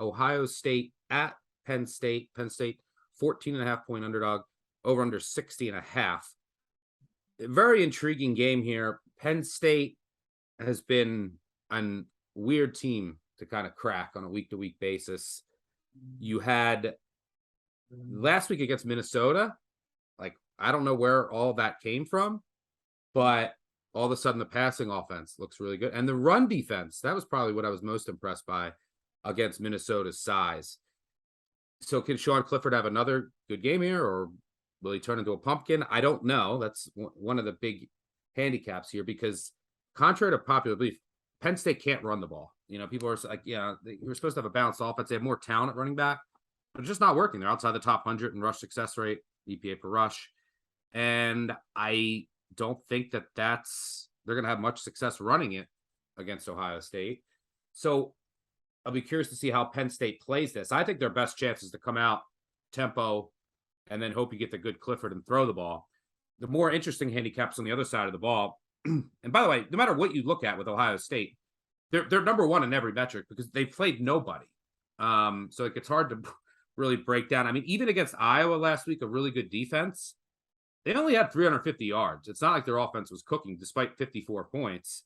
Ohio State at Penn State. Penn State 14.5-point underdog, over under 60.5. Very intriguing game here. Penn State has been a weird team to kind of crack on a week-to-week basis. You had last week against Minnesota. Like, I don't know where all that came from, but all of a sudden the passing offense looks really good. And the run defense, that was probably what I was most impressed by against Minnesota's size. So can Sean Clifford have another good game here, or will he turn into a pumpkin? I don't know. That's one of the big handicaps here, because contrary to popular belief, Penn State can't run the ball. You know, people are like, yeah, we're supposed to have a balanced offense. They have more talent at running back, but it's just not working. They're outside the top 100 in rush success rate, EPA per rush. And I don't think that they're going to have much success running it against Ohio State. So I'll be curious to see how Penn State plays this. I think their best chance is to come out tempo and then hope you get the good Clifford and throw the ball. The more interesting handicaps on the other side of the ball. And by the way, no matter what you look at with Ohio State, they're number one in every metric because they played nobody. So it's hard to really break down. I mean, even against Iowa last week, a really good defense, they only had 350 yards. It's not like their offense was cooking despite 54 points.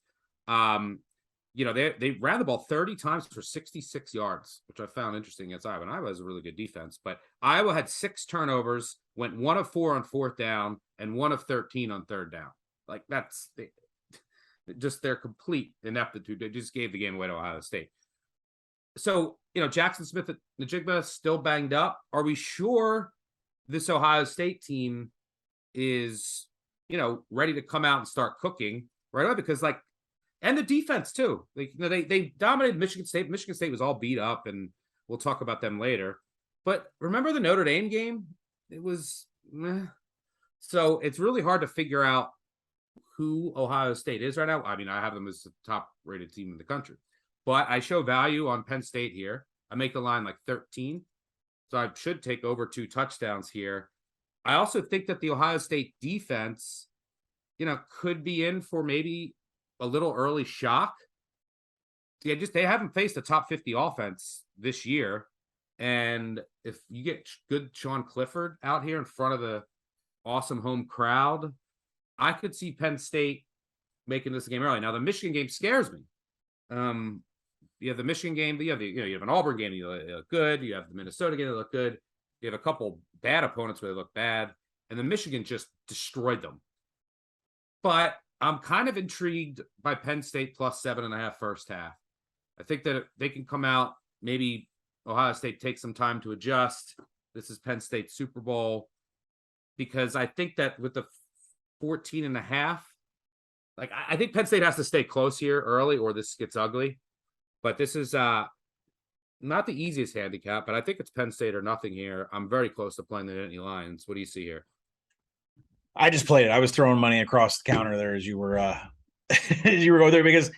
They ran the ball 30 times for 66 yards, which I found interesting against Iowa. And Iowa has a really good defense, but Iowa had 6 turnovers, went 1 of 4 on 4th down, and 1 of 13 on 3rd down. Like, that's just their complete ineptitude. They just gave the game away to Ohio State. So, Jackson Smith at Najigba still banged up. Are we sure this Ohio State team is, ready to come out and start cooking right away? Because and the defense too. They dominated Michigan State. Michigan State was all beat up, and we'll talk about them later. But remember the Notre Dame game? It was so it's really hard to figure out who Ohio State is right now. I mean, I have them as the top-rated team in the country, but I show value on Penn State here. I make the line 13, so I should take over 2 touchdowns here. I also think that the Ohio State defense, could be in for maybe a little early shock. Yeah, they haven't faced a top 50 offense this year. And if you get good Sean Clifford out here in front of the awesome home crowd, I could see Penn State making this game early. Now, the Michigan game scares me. You have the Michigan game, you have an Auburn game, you look good. You have the Minnesota game, they look good. You have a couple bad opponents where they look bad. And the Michigan just destroyed them. But I'm kind of intrigued by Penn State plus 7.5 first half. I think that they can come out, maybe Ohio State takes some time to adjust. This is Penn State Super Bowl, because I think that with the 14.5, I think Penn State has to stay close here early or this gets ugly. But this is not the easiest handicap, but I think it's Penn State or nothing here. I'm very close to playing the Nittany Lions. What do you see here? I just played it. I was throwing money across the counter there as you were going there, because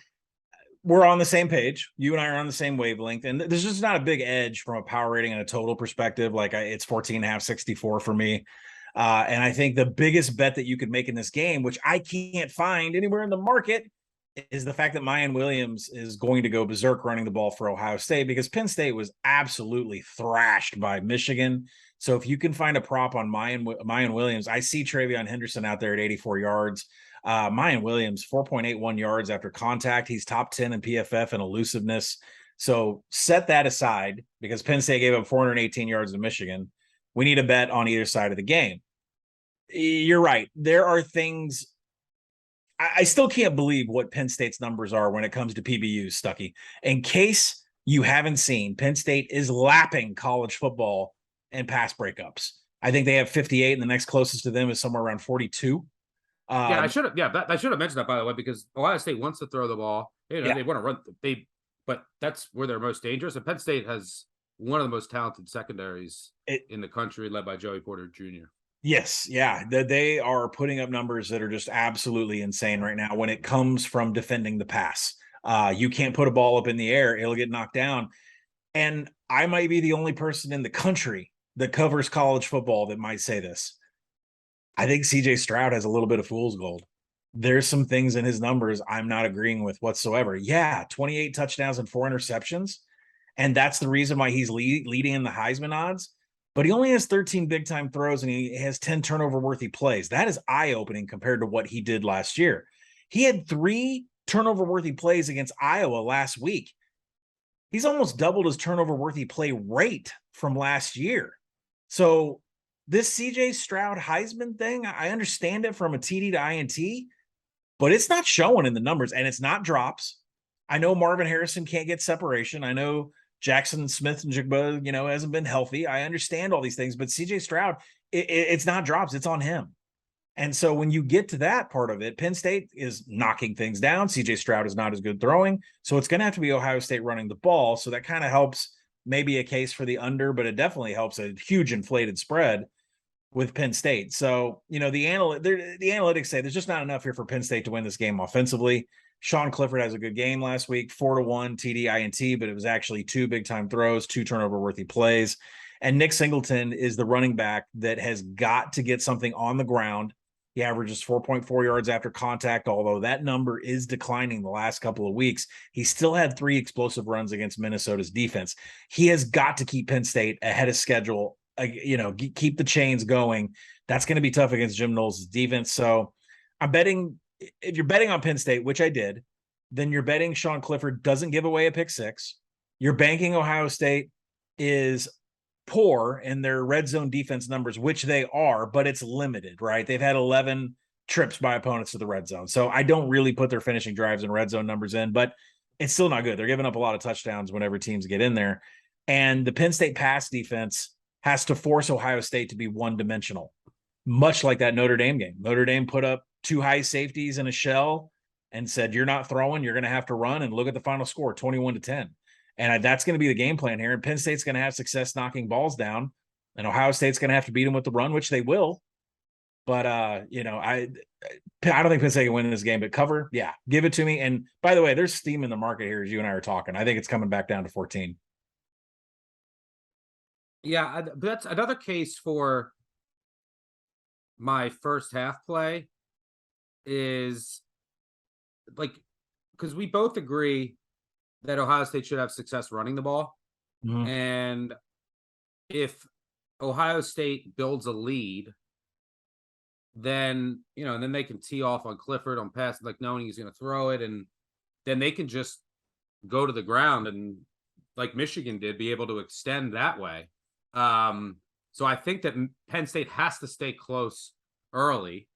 we're on the same page. You and I are on the same wavelength, and there's just not a big edge from a power rating and a total perspective. It's 14.5, 64 for me. And I think the biggest bet that you could make in this game, which I can't find anywhere in the market, is the fact that Mayan Williams is going to go berserk running the ball for Ohio State, because Penn State was absolutely thrashed by Michigan. So if you can find a prop on Mayan Williams, I see Travion Henderson out there at 84 yards. Mayan Williams, 4.81 yards after contact. He's top 10 in PFF and elusiveness. So set that aside, because Penn State gave up 418 yards to Michigan. We need a bet on either side of the game. You're right. There are things. I still can't believe what Penn State's numbers are when it comes to PBUs, Stuckey. In case you haven't seen, Penn State is lapping college football in pass breakups. I think they have 58, and the next closest to them is somewhere around 42. I should have mentioned that, by the way, because Ohio State wants to throw the ball. They want to run. But that's where they're most dangerous. And Penn State has one of the most talented secondaries in the country, led by Joey Porter Jr. Yes. Yeah. They are putting up numbers that are just absolutely insane right now when it comes from defending the pass. You can't put a ball up in the air. It'll get knocked down. And I might be the only person in the country that covers college football that might say this. I think CJ Stroud has a little bit of fool's gold. There's some things in his numbers I'm not agreeing with whatsoever. Yeah, 28 touchdowns and 4 interceptions. And that's the reason why he's leading in the Heisman odds. But he only has 13 big time throws and he has 10 turnover worthy plays. That is eye opening compared to what he did last year. He had 3 turnover worthy plays against Iowa last week. He's almost doubled his turnover worthy play rate from last year. So this CJ Stroud Heisman thing, I understand it from a TD to INT, but it's not showing in the numbers and it's not drops. I know Marvin Harrison can't get separation. I know Jackson Smith and Jigba, hasn't been healthy. I understand all these things, but CJ Stroud, it's not drops. It's on him. And so when you get to that part of it, Penn State is knocking things down. CJ Stroud is not as good throwing. So it's going to have to be Ohio State running the ball. So that kind of helps maybe a case for the under, but it definitely helps a huge inflated spread with Penn State. So, the analytics say there's just not enough here for Penn State to win this game offensively. Sean Clifford has a good game last week, 4-1 TD INT, but it was actually 2 big time throws, 2 turnover worthy plays. And Nick Singleton is the running back that has got to get something on the ground. He averages 4.4 yards after contact, although that number is declining the last couple of weeks. He still had 3 explosive runs against Minnesota's defense. He has got to keep Penn State ahead of schedule, keep the chains going. That's going to be tough against Jim Knowles' defense. So I'm betting, if you're betting on Penn State, which I did, then you're betting Sean Clifford doesn't give away a pick 6. You're banking Ohio State is poor in their red zone defense numbers, which they are, but it's limited, right? They've had 11 trips by opponents to the red zone. So I don't really put their finishing drives and red zone numbers in, but it's still not good. They're giving up a lot of touchdowns whenever teams get in there. And the Penn State pass defense has to force Ohio State to be one-dimensional, much like that Notre Dame game. Notre Dame put up 2 high safeties in a shell and said, you're not throwing, you're going to have to run, and look at the final score, 21-10. And that's going to be the game plan here. And Penn State's going to have success knocking balls down, and Ohio State's going to have to beat them with the run, which they will. But, I don't think Penn State can win this game, but cover, yeah, give it to me. And by the way, there's steam in the market here as you and I are talking. I think it's coming back down to 14. Yeah, that's another case for my first half play is like, because we both agree that Ohio State should have success running the ball. Mhm. And if Ohio State builds a lead, then, and then they can tee off on Clifford on pass, like knowing he's going to throw it. And then they can just go to the ground and, like Michigan did, be able to extend that way. So I think that Penn State has to stay close early.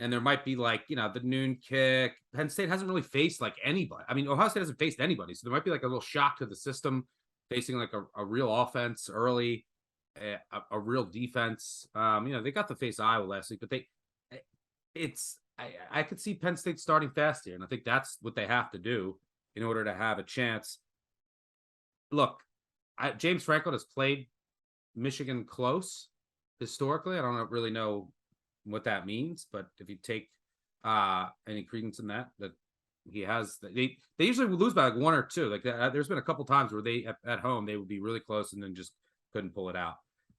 And there might be the noon kick. Penn State hasn't really faced anybody. I mean, Ohio State hasn't faced anybody. So there might be a little shock to the system facing a real offense early, a real defense. They got to face Iowa last week, but I could see Penn State starting fast here. And I think that's what they have to do in order to have a chance. Look, James Franklin has played Michigan close historically. I don't really know what that means, but if you take any credence in that he has, they usually lose by 1 or 2. There's been a couple times where they at home they would be really close and then just couldn't pull it out.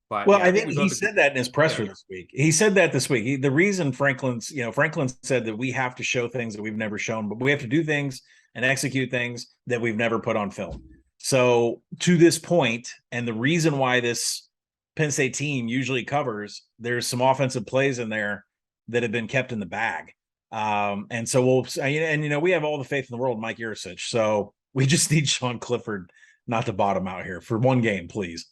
But well, yeah, I think he said that in his presser this week. He said that this week. The reason Franklin said that we have to show things that we've never shown, but we have to do things and execute things that we've never put on film. So to this point, and the reason why this Penn State team usually covers, there's some offensive plays in there that have been kept in the bag. And so we have all the faith in the world in Mike Yurcich. So we just need Sean Clifford not to bottom out here for one game, please.